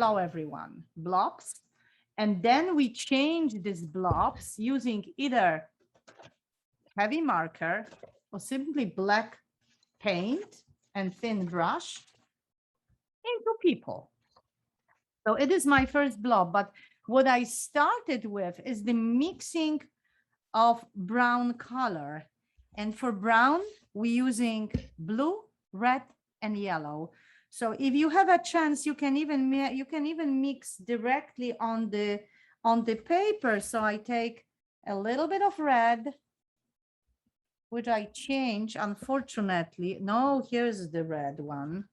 hello everyone, blobs. And then we change these blobs using either heavy marker or simply black paint and thin brush into people. So it is my first blob, but what I started with is the mixing of brown color. And for brown, we're using blue, red, and yellow. So if you have a chance, you can even mix directly on the paper. So I take a little bit of red, which I change, unfortunately. No, here's the red one.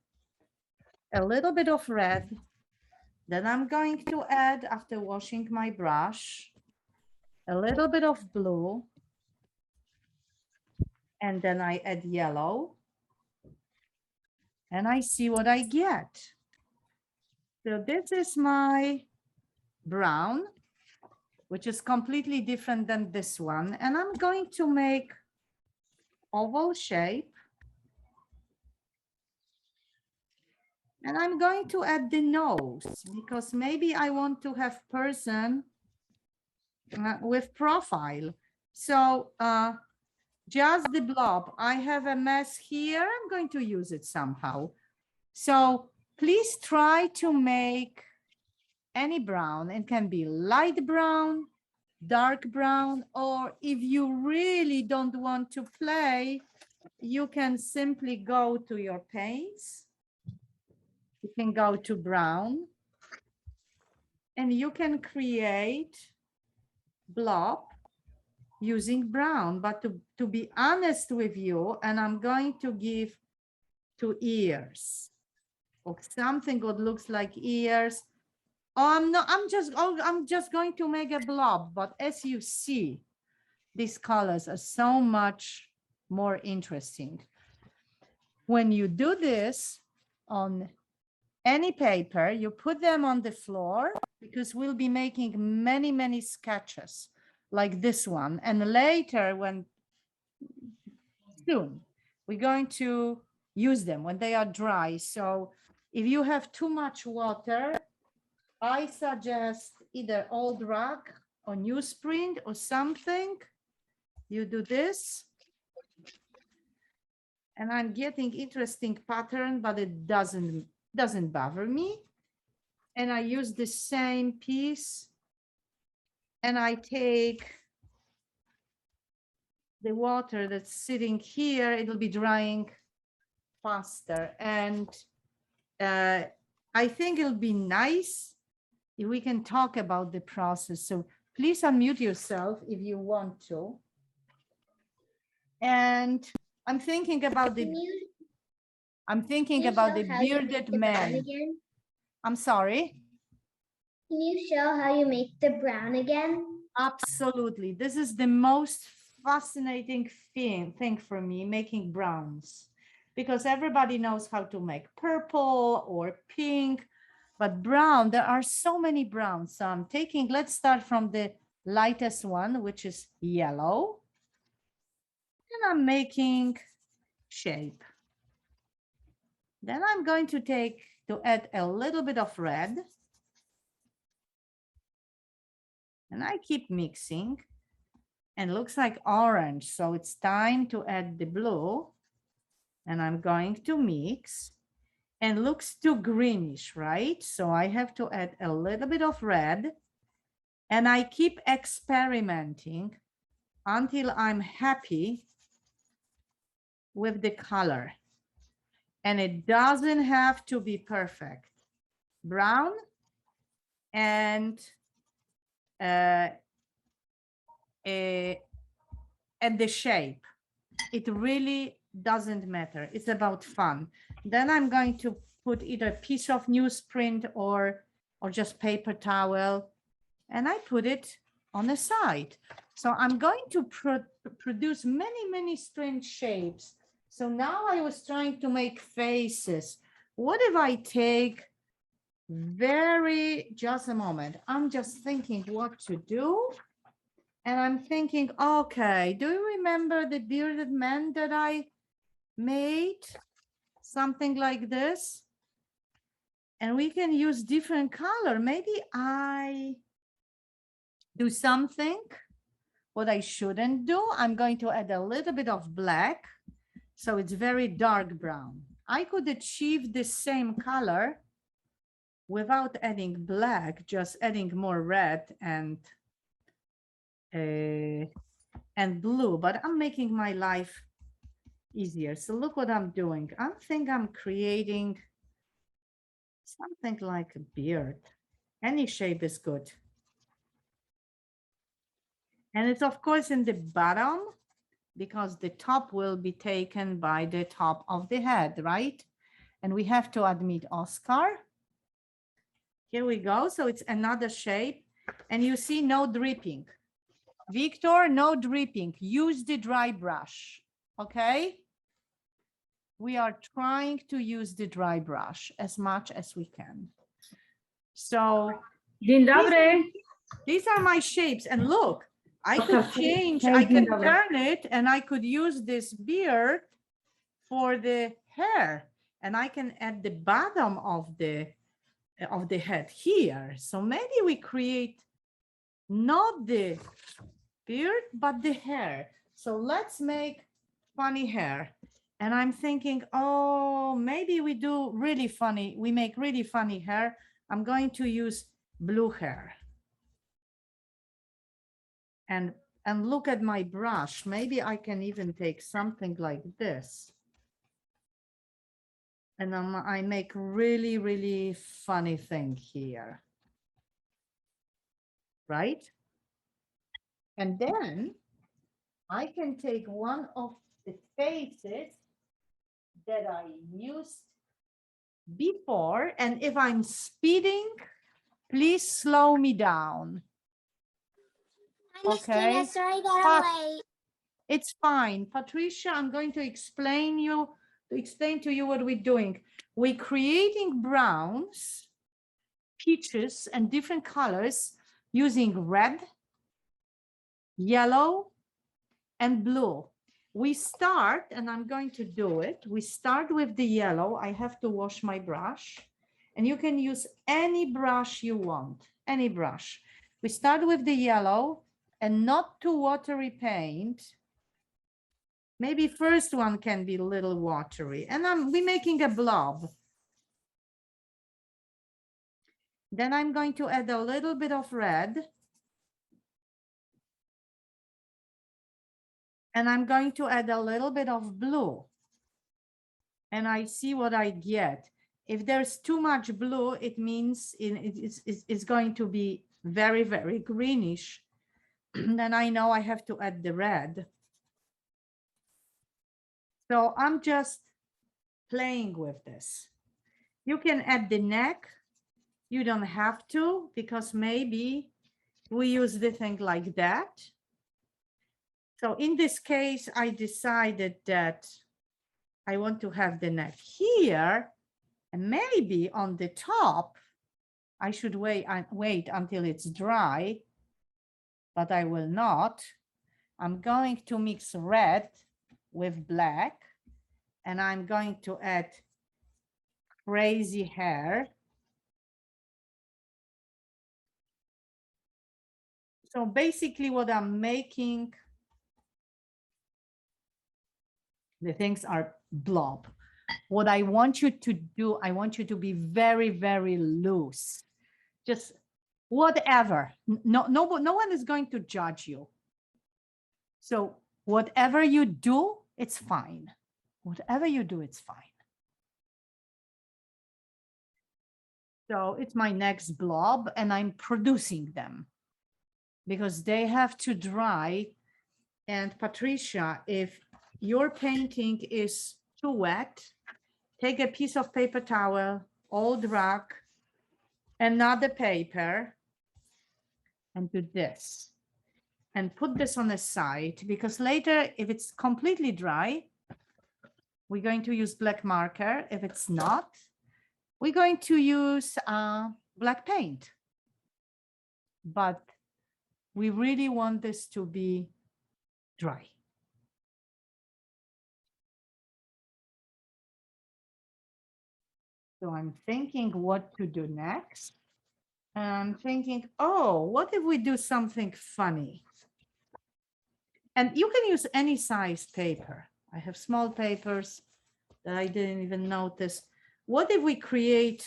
A little bit of red. Then I'm going to add, after washing my brush, a little bit of blue. And then I add yellow. And I see what I get. So this is my brown, which is completely different than this one. And I'm going to make oval shape. And I'm going to add the nose because maybe I want to have person with profile. So just the blob. I have a mess here. I'm going to use it somehow. So please try to make any brown. It can be light brown, dark brown, or if you really don't want to play, you can simply go to your paints. You can go to brown and you can create blob using brown. But to be honest with you, and I'm going to give 2 ears or something that looks like ears. No, I'm just going to make a blob. But as you see, these colors are so much more interesting. When you do this on any paper, you put them on the floor because we'll be making many, many sketches like this one. And later, soon, we're going to use them when they are dry. So if you have too much water, I suggest either old rag or newsprint or something. You do this. And I'm getting interesting pattern, but it doesn't bother me. And I use the same piece and I take the water that's sitting here, it'll be drying faster. And I think it'll be nice if we can talk about the process. So please unmute yourself if you want to. And I'm thinking about the bearded man. I'm sorry. Can you show how you make the brown again? Absolutely. This is the most fascinating thing for me, making browns, because everybody knows how to make purple or pink, but brown, there are so many browns. So I'm taking, let's start from the lightest one, which is yellow. And I'm making shape. Then I'm going to add a little bit of red. And I keep mixing and it looks like orange. So it's time to add the blue and I'm going to mix and looks too greenish, right? So I have to add a little bit of red and I keep experimenting until I'm happy with the color. And it doesn't have to be perfect. Brown and the shape, it really doesn't matter. It's about fun. Then I'm going to put either a piece of newsprint or just paper towel, and I put it on the side. So I'm going to produce many strange shapes. So now I was trying to make faces. What if I take just a moment. I'm just thinking what to do. And I'm thinking, okay, do you remember the bearded man that I made? Something like this. And we can use different color. Maybe I do something what I shouldn't do. I'm going to add a little bit of black. So it's very dark brown. I could achieve the same color without adding black, just adding more red and blue, but I'm making my life easier. So look what I'm doing. I think I'm creating something like a beard. Any shape is good. And it's of course in the bottom because the top will be taken by the top of the head, right? And we have to admit Oscar. Here we go. So it's another shape. And you see no dripping. Victor, no dripping. Use the dry brush. Okay? We are trying to use the dry brush as much as we can. So Dzień dobry. these are my shapes. And look, I could change, I can turn it, and I could use this beard for the hair. And I can add the bottom of the head here. So maybe we create not the beard, but the hair. So let's make funny hair. And I'm thinking, oh, maybe we do really funny, we make really funny hair. I'm going to use blue hair. And look at my brush. Maybe I can even take something like this. And I make really, really funny thing here. Right? And then I can take one of the faces that I used before. And if I'm speeding, please slow me down. Okay. Sorry, got away. It's fine. Patricia, I'm going to explain to you what we're doing. We're creating browns, peaches, and different colors using red, yellow, and blue. We start, and I'm going to do it. We start with the yellow. I have to wash my brush. And you can use any brush you want, any brush. We start with the yellow and not too watery paint. Maybe first one can be a little watery. And we're making a blob. Then I'm going to add a little bit of red. And I'm going to add a little bit of blue. And I see what I get. If there's too much blue, it means it's going to be very, very greenish. Then I know I have to add the red. So I'm just playing with this. You can add the neck. You don't have to, because maybe we use the thing like that. So in this case, I decided that I want to have the neck here, and maybe on the top, I should wait until it's dry, but I will not. I'm going to mix red with black, and I'm going to add crazy hair. So basically what I'm making, the things are blob. What I want you to do, I want you to be very, very loose. Just whatever. No one is going to judge you. So whatever you do, it's fine. Whatever you do, it's fine. So it's my next blob, and I'm producing them because they have to dry. And Patricia, if your painting is too wet, take a piece of paper towel, old rag, another paper, and do this. And put this on the side, because later, if it's completely dry, we're going to use black marker. If it's not, we're going to use black paint. But we really want this to be dry. So I'm thinking what to do next. And I'm thinking, oh, what if we do something funny? And you can use any size paper. I have small papers that I didn't even notice. What if we create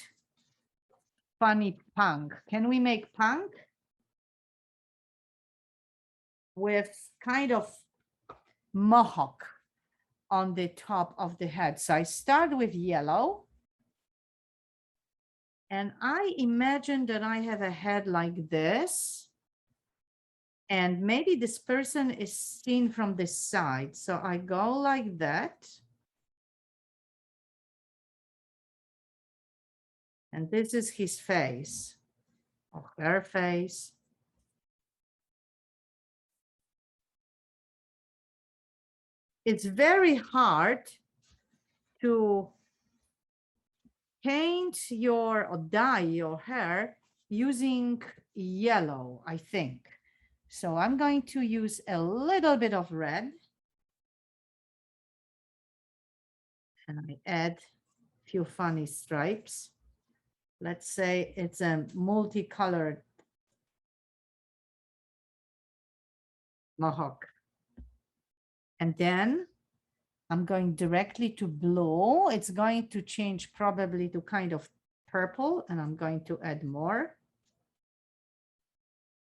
funny punk? Can we make punk with kind of mohawk on the top of the head? So I start with yellow. And I imagine that I have a head like this. And maybe this person is seen from the side. So I go like that. And this is his face, or her face. It's very hard to paint your or dye your hair using yellow, I think. So I'm going to use a little bit of red. And I add a few funny stripes. Let's say it's a multicolored mohawk. And then I'm going directly to blue. It's going to change probably to kind of purple, and I'm going to add more.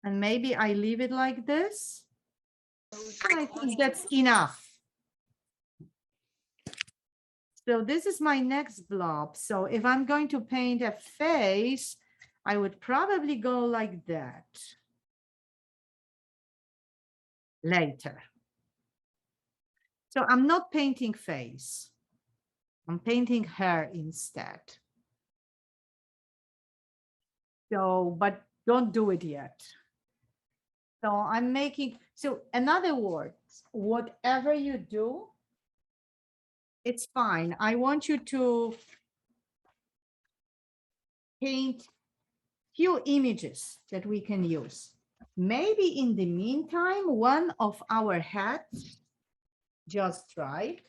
And maybe I leave it like this. I think that's enough. So this is my next blob. So if I'm going to paint a face, I would probably go like that later. So I'm not painting face. I'm painting hair instead. So, but don't do it yet. So I'm making, so in other words, whatever you do, it's fine. I want you to paint few images that we can use. Maybe in the meantime, one of our hats just right.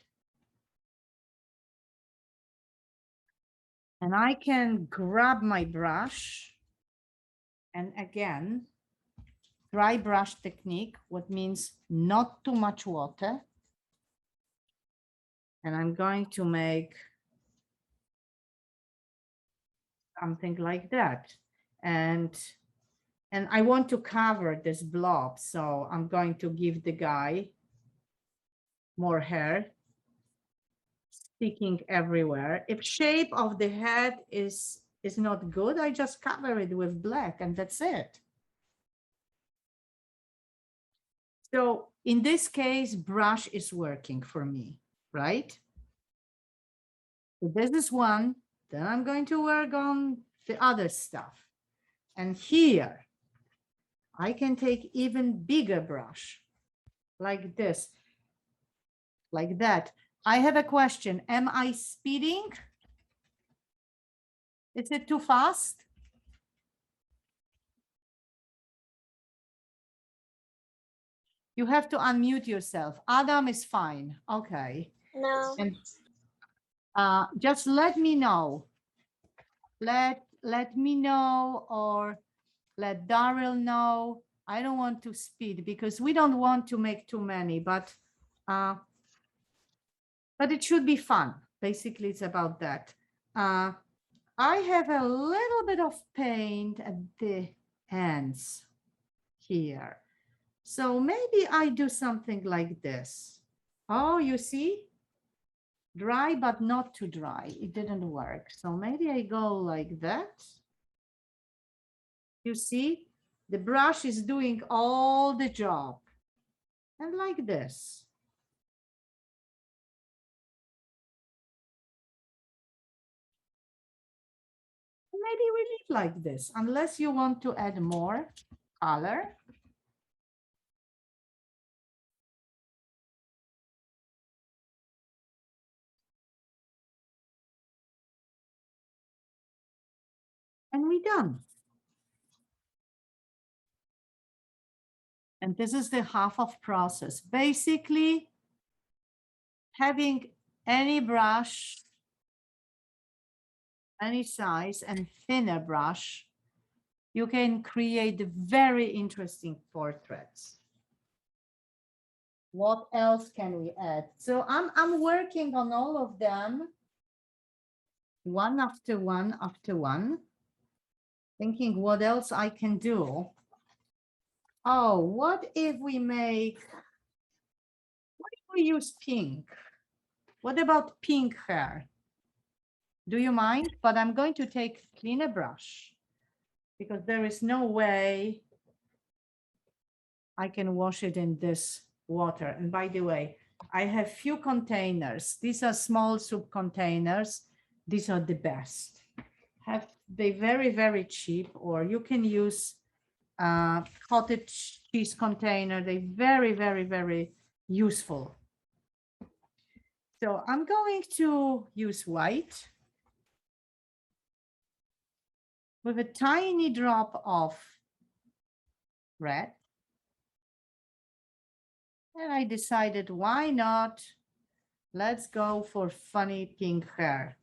And I can grab my brush. And again, dry brush technique, what means not too much water. And I'm going to make something like that. And I want to cover this blob. So I'm going to give the guy more hair sticking everywhere. If shape of the head is not good, I just cover it with black and that's it. So in this case, brush is working for me, right? So this is one. Then I'm going to work on the other stuff. And here, I can take even bigger brush, like this, like that. I have a question. Am I speeding? Is it too fast? You have to unmute yourself. Adam is fine. Okay. No. And just let me know. Let me know, or let Daryl know. I don't want to speed because we don't want to make too many, but it should be fun. Basically, it's about that. I have a little bit of paint at the ends here. So maybe I do something like this. Oh, you see? Dry, but not too dry. It didn't work. So maybe I go like that. You see? The brush is doing all the job. And like this. Maybe we leave like this, unless you want to add more color. And we're done. And this is the half of process. Basically, having any brush any size and thinner brush, you can create very interesting portraits. What else can we add? So I'm working on all of them, one after one, thinking what else I can do. Oh, what if we use pink? What about pink hair? Do you mind? But I'm going to take cleaner brush because there is no way I can wash it in this water. And by the way, I have few containers. These are small soup containers. These are the best. They very, very cheap, or you can use cottage cheese container. They very, very, very useful. So I'm going to use white with a tiny drop of red. And I decided, why not? Let's go for funny pink hair.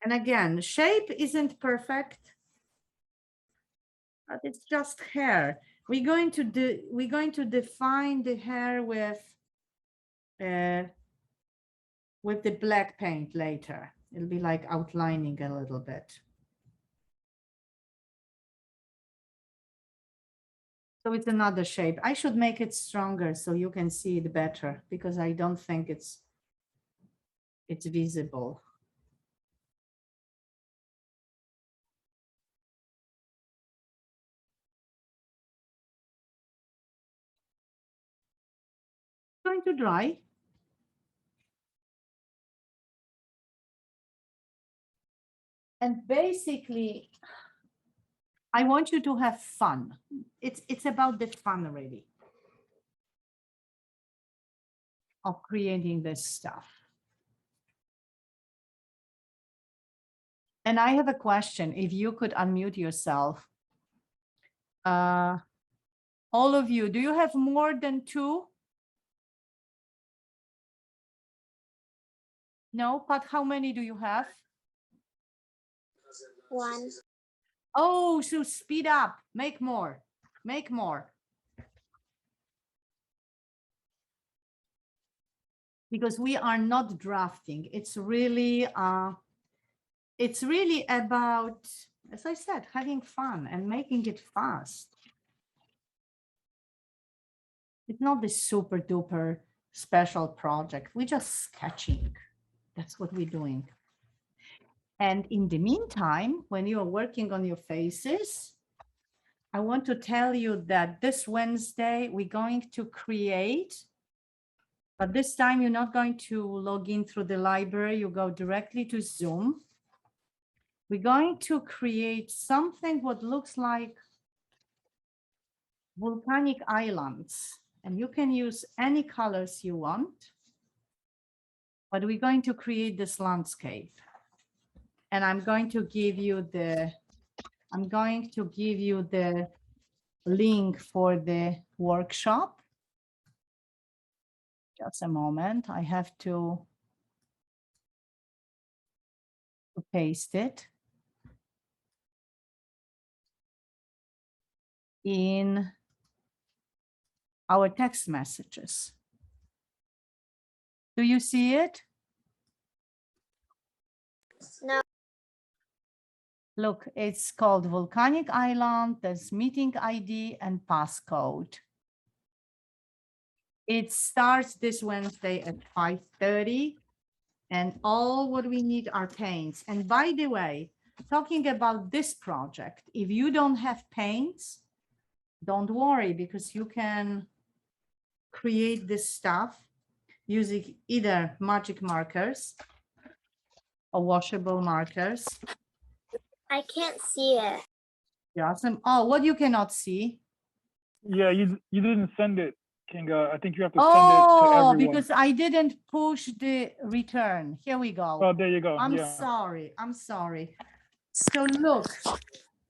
And again, shape isn't perfect, but it's just hair. We're going to define the hair with the black paint later. It'll be like outlining a little bit. So it's another shape. I should make it stronger so you can see it better, because I don't think it's visible. Going to dry. And basically, I want you to have fun. It's about the fun, really, of creating this stuff. And I have a question. If you could unmute yourself. All of you, do you have more than 2? No, but how many do you have? 1. Oh, so speed up, make more, make more. Because we are not drafting. It's really about, as I said, having fun and making it fast. It's not this super duper special project. We're just sketching. That's what we're doing. And in the meantime, when you are working on your faces, I want to tell you that this Wednesday, we're going to create, but this time you're not going to log in through the library. You go directly to Zoom. We're going to create something what looks like volcanic islands. And you can use any colors you want, but we're going to create this landscape. And I'm going to give you the link for the workshop. Just a moment, I have to paste it in our text messages. Do you see it? No. Look, it's called Volcanic Island. There's meeting ID and passcode. It starts this Wednesday at 5:30, and all what we need are paints. And by the way, talking about this project, if you don't have paints, don't worry, because you can create this stuff using either magic markers or washable markers. I can't see it. Awesome. Oh, what you cannot see? Yeah, you didn't send it, Kinga. I think you have to send it to everyone. Because I didn't push the return. Here we go. Oh, there you go. I'm sorry. I'm sorry. So look,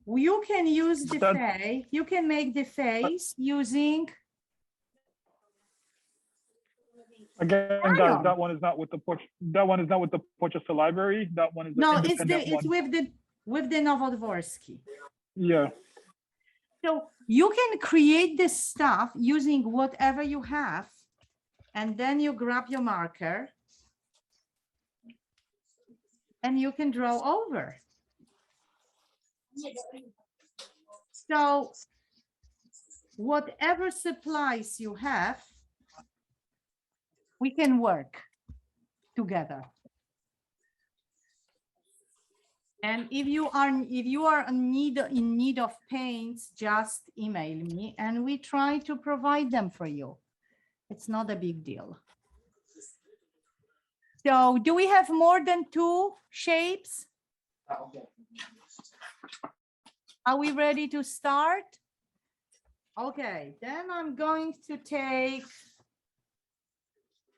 you can use the face. You can make the face using Again, Carry guys, on. that one is not with the that one is not with the Portchester Library. That one is the No, it's independent it's one. with the Novodvorsky. Yeah. So you can create this stuff using whatever you have, and then you grab your marker and you can draw over. So whatever supplies you have, we can work together. And if you are in need of paints, just email me and we try to provide them for you. It's not a big deal. So do we have more than 2 shapes? Are we ready to start? Okay, then I'm going to take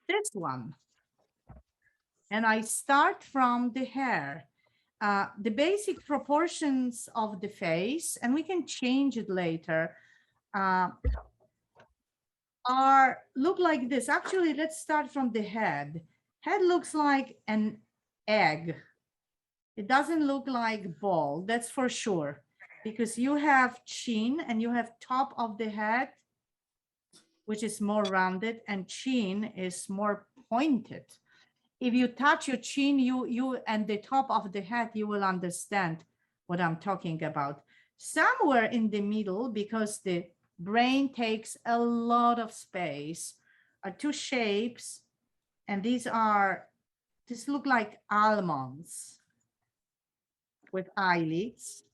this one. And I start from the hair. The basic proportions of the face, and we can change it later, look like this. Actually, let's start from the head. Head looks like an egg. It doesn't look like ball, that's for sure, because you have chin and you have top of the head, which is more rounded, and chin is more pointed. If you touch your chin, you and the top of the head, you will understand what I'm talking about. Somewhere in the middle, because the brain takes a lot of space, are 2 shapes, and these look like almonds with eyelids.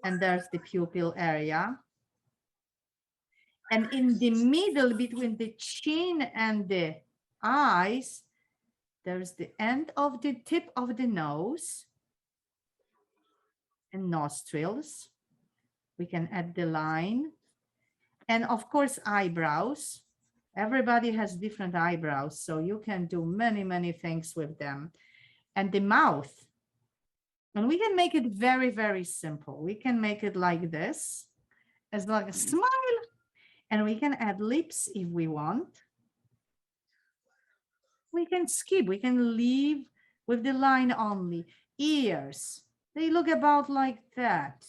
And there's the pupil area. And in the middle between the chin and the eyes, there's the end of the tip of the nose and nostrils. We can add the line. And of course, eyebrows. Everybody has different eyebrows, so you can do many, many things with them. And the mouth. And we can make it very, very simple. We can make it like this, as like a smile. And we can add lips if we want. We can skip, we can leave with the line only. Ears, they look about like that.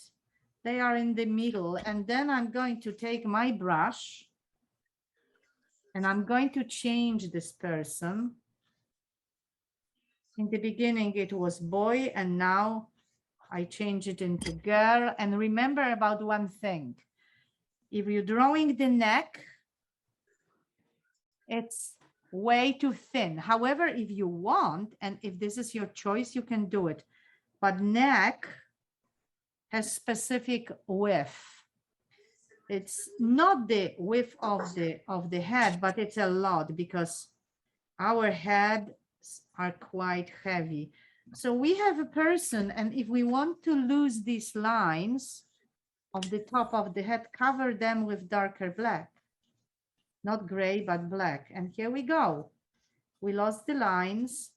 They are in the middle. And then I'm going to take my brush and I'm going to change this person. In the beginning, it was boy, and now I change it into girl. And remember about one thing. If you're drawing the neck, it's way too thin. However, if you want, and if this is your choice, you can do it. But neck has specific width. It's not the width of the head, but it's a lot because our heads are quite heavy. So we have a person, and if we want to lose these lines of the top of the head, cover them with darker black. Not gray, but black. And here we go. We lost the lines.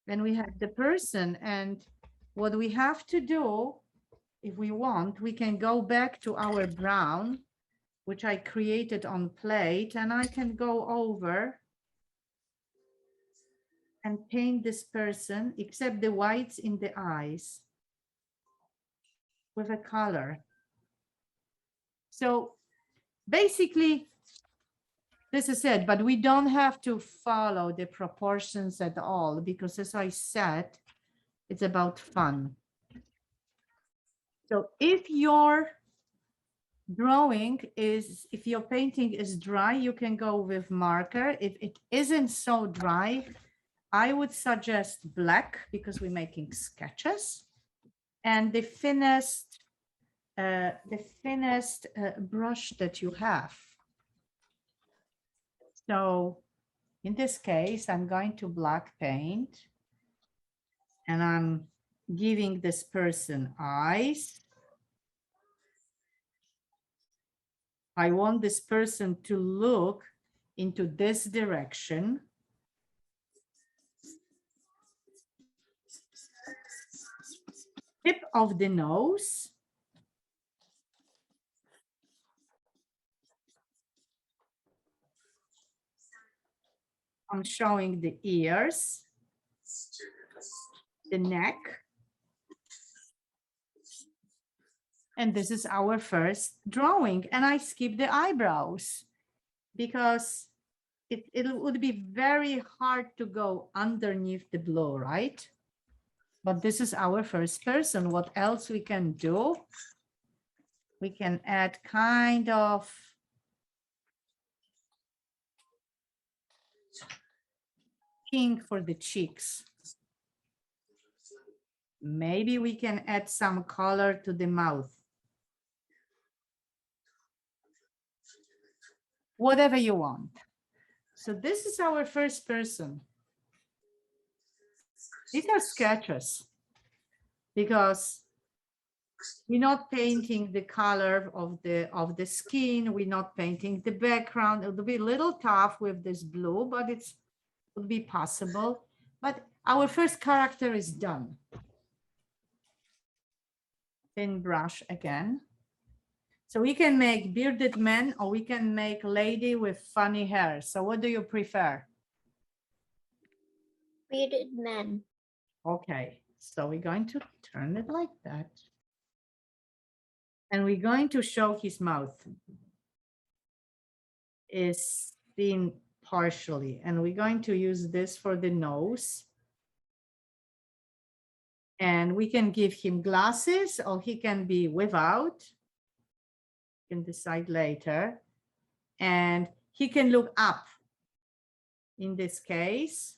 Then we have the person. And what we have to do, if we want, we can go back to our brown, which I created on plate. And I can go over and paint this person, except the whites in the eyes, with a color. So basically, this is it, but we don't have to follow the proportions at all because, as I said, it's about fun. So if your if your painting is dry, you can go with marker. If it isn't so dry, I would suggest black because we're making sketches. And the thinnest brush that you have. So in this case, I'm going to black paint and I'm giving this person eyes. I want this person to look into this direction. Tip of the nose. I'm showing the ears, the neck. And this is our first drawing. And I skip the eyebrows because it would be very hard to go underneath the blue, right? But this is our first person. What else we can do? We can add kind of pink for the cheeks. Maybe we can add some color to the mouth. Whatever you want. So this is our first person. These are sketches because we're not painting the color of the skin. We're not painting the background. It'll be a little tough with this blue, but it would be possible. But our first character is done. Thin brush again. So we can make bearded man or we can make lady with funny hair. So what do you prefer? Bearded man. Okay, so we're going to turn it like that. And we're going to show his mouth is seen partially. And we're going to use this for the nose. And we can give him glasses or he can be without. You can decide later. And he can look up in this case.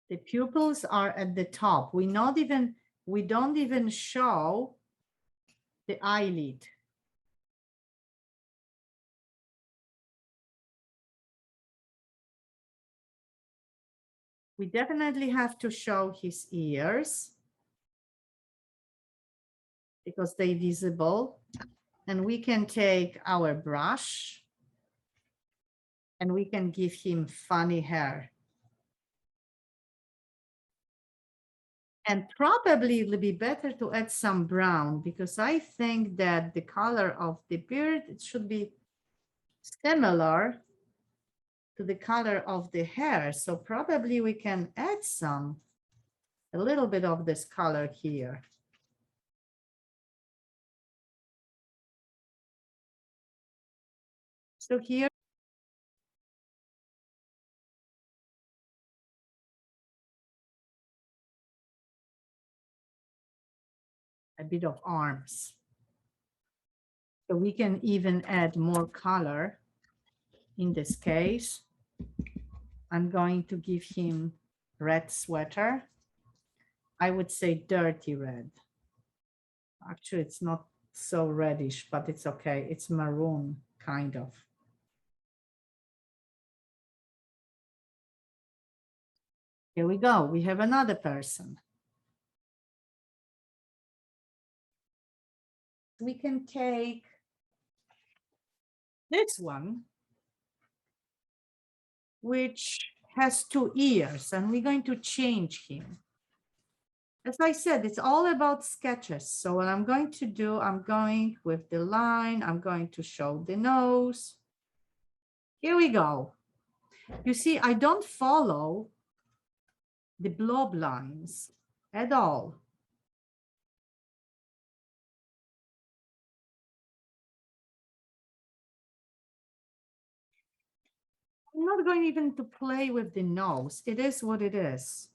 The pupils are at the top. We don't even show the eyelid. We definitely have to show his ears because they're visible. And we can take our brush and we can give him funny hair. And probably it will be better to add some brown because I think that the color of the beard, it should be similar to the color of the hair. So probably we can add a little bit of this color here. So here, a bit of arms. So we can even add more color. In this case, I'm going to give him red sweater. I would say dirty red. Actually, it's not so reddish, but it's okay. It's maroon, kind of. Here we go. We have another person. We can take this one, which has 2 ears, and we're going to change him. As I said, it's all about sketches. So what I'm going to do, I'm going with the line, I'm going to show the nose. Here we go. You see, I don't follow the blob lines at all. I'm not going even to play with the nose. It is what it is.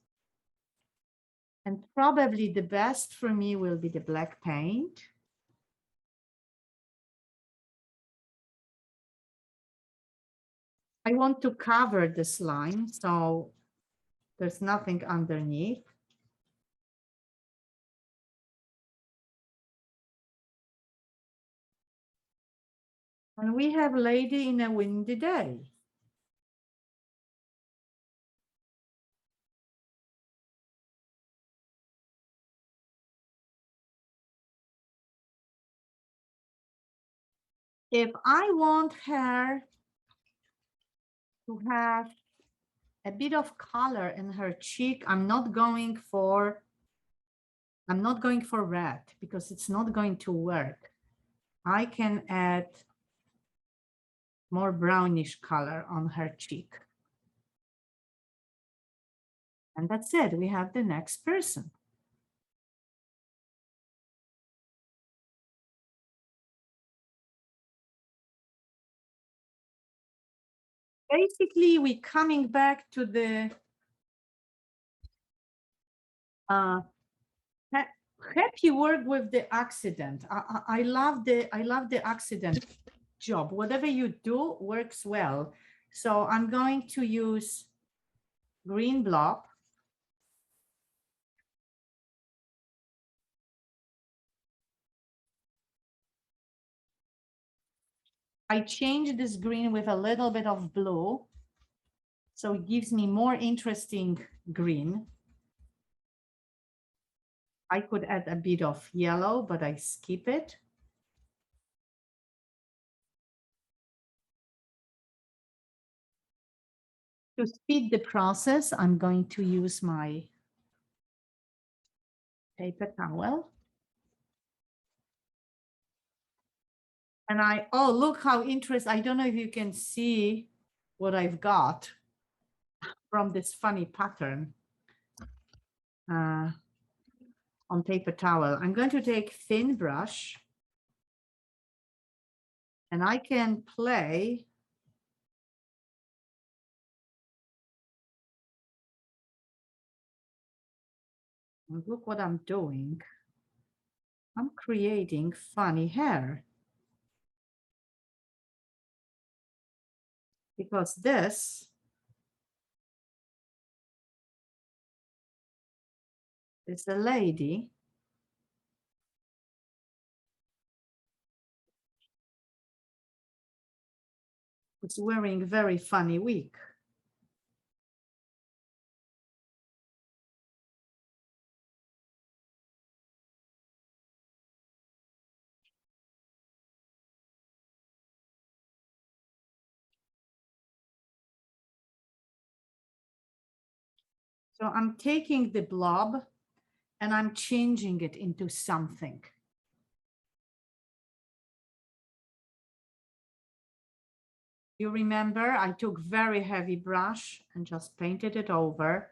And probably the best for me will be the black paint. I want to cover this line, so there's nothing underneath. And we have lady in a windy day. If I want her to have a bit of color in her cheek, I'm not going for red because it's not going to work. I can add more brownish color on her cheek. And that's it. We have the next person. Basically, we're coming back to the happy work with the accident. I love the accident job. Whatever you do works well. So I'm going to use green blob. I change this green with a little bit of blue. So it gives me more interesting green. I could add a bit of yellow, but I skip it. To speed the process, I'm going to use my paper towel. And oh, look how interesting. I don't know if you can see what I've got from this funny pattern on paper towel. I'm going to take thin brush and I can play and look what I'm doing. I'm creating funny hair because this is a lady who's wearing very funny wig. So I'm taking the blob and I'm changing it into something. You remember I took very heavy brush and just painted it over.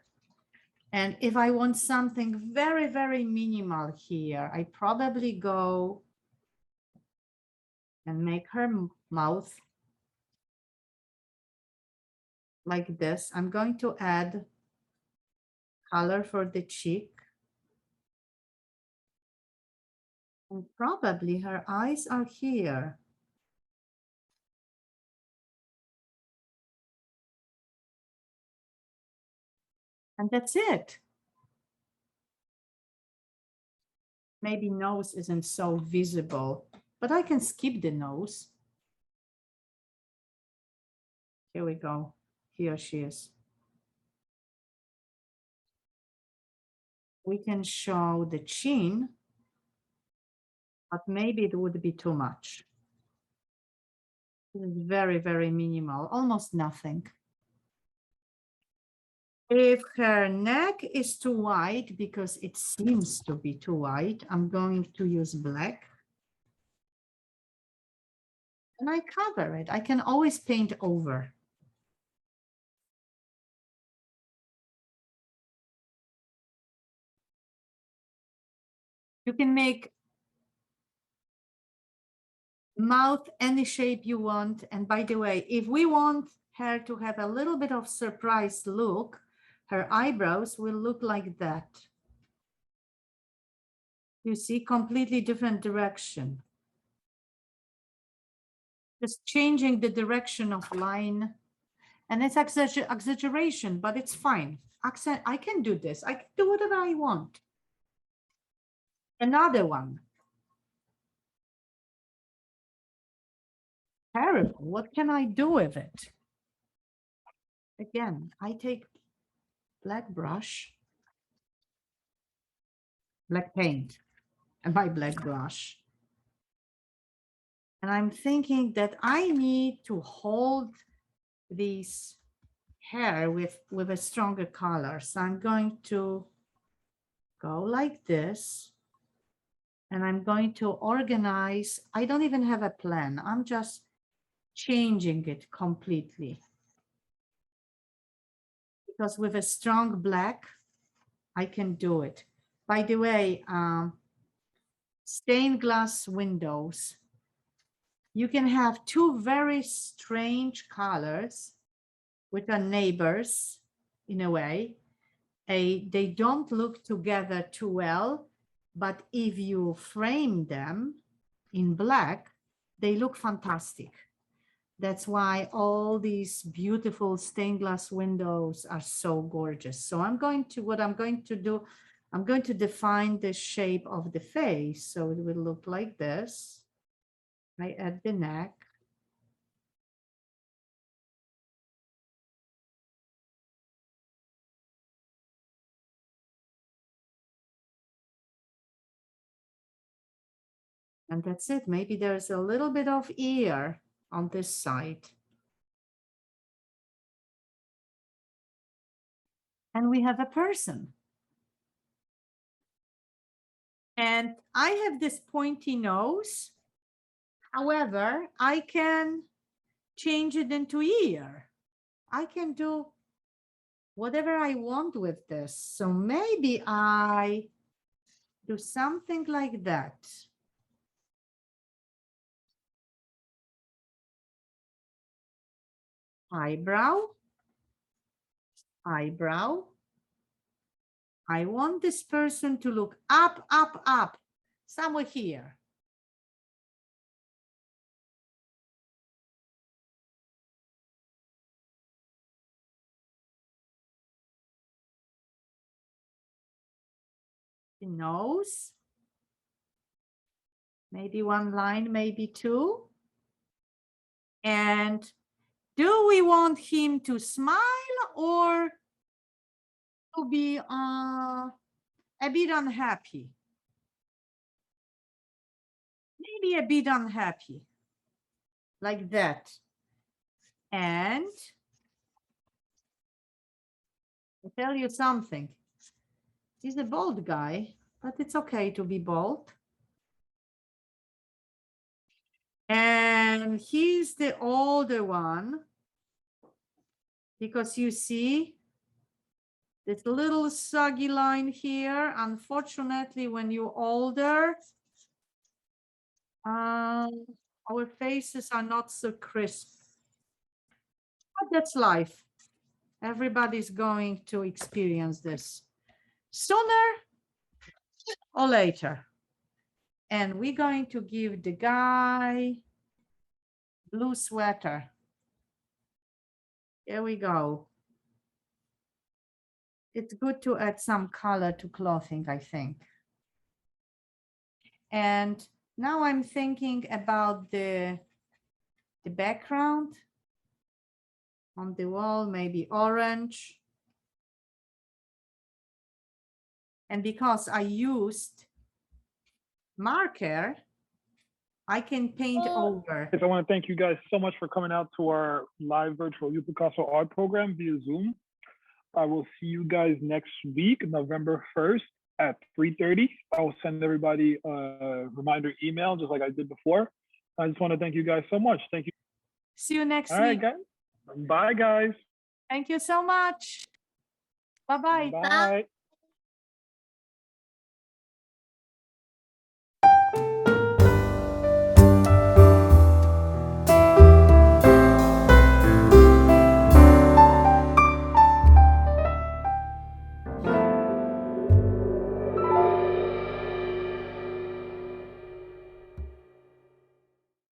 And if I want something very, very minimal here, I probably go and make her mouth like this. I'm going to add color for the cheek. And probably her eyes are here. And that's it. Maybe nose isn't so visible, but I can skip the nose. Here we go. Here she is. We can show the chin, but maybe it would be too much. This is very, very minimal, almost nothing. If her neck is too wide, because it seems to be too wide, I'm going to use black. And I cover it. I can always paint over. You can make mouth any shape you want. And by the way, if we want her to have a little bit of surprised look, her eyebrows will look like that. You see, completely different direction. Just changing the direction of line. And it's exaggeration, but it's fine. Accent, I can do this. I can do whatever I want. Another one. Terrible. What can I do with it? Again, I take black brush, black paint, and my black brush. And I'm thinking that I need to hold these hair with a stronger color. So I'm going to go like this. And I'm going to organize. I don't even have a plan. I'm just changing it completely. Because with a strong black, I can do it. By the way, stained glass windows, you can have two very strange colors, which are neighbors in a way. They don't look together too well, but if you frame them in black, they look fantastic. That's why all these beautiful stained glass windows are so gorgeous. So what I'm going to do, I'm going to define the shape of the face. So it will look like this. I add the neck. And that's it. Maybe there's a little bit of ear on this side. And we have a person. And I have this pointy nose. However, I can change it into ear. I can do whatever I want with this. So maybe I do something like that. Eyebrow, eyebrow. I want this person to look up, up, up, somewhere here. The nose. Maybe one line, maybe two. And do we want him to smile or to be a bit unhappy? Maybe a bit unhappy, like that. And I'll tell you something. He's a bald guy, but it's okay to be bald. And he's the older one, because you see this little saggy line here. Unfortunately, when you're older, our faces are not so crisp. But that's life. Everybody's going to experience this sooner or later. And we're going to give the guy blue sweater. Here we go. It's good to add some color to clothing, I think. And now I'm thinking about the background on the wall, maybe orange. And because I used marker, I can paint over. I want to thank you guys so much for coming out to our live virtual You Picasso art program via Zoom. I will see you guys next week, November 1st at 3:30. I'll send everybody a reminder email, just like I did before. I just want to thank you guys so much. Thank you. See you next All right, week. guys. Bye, guys. Thank you so much. Bye-bye. Bye.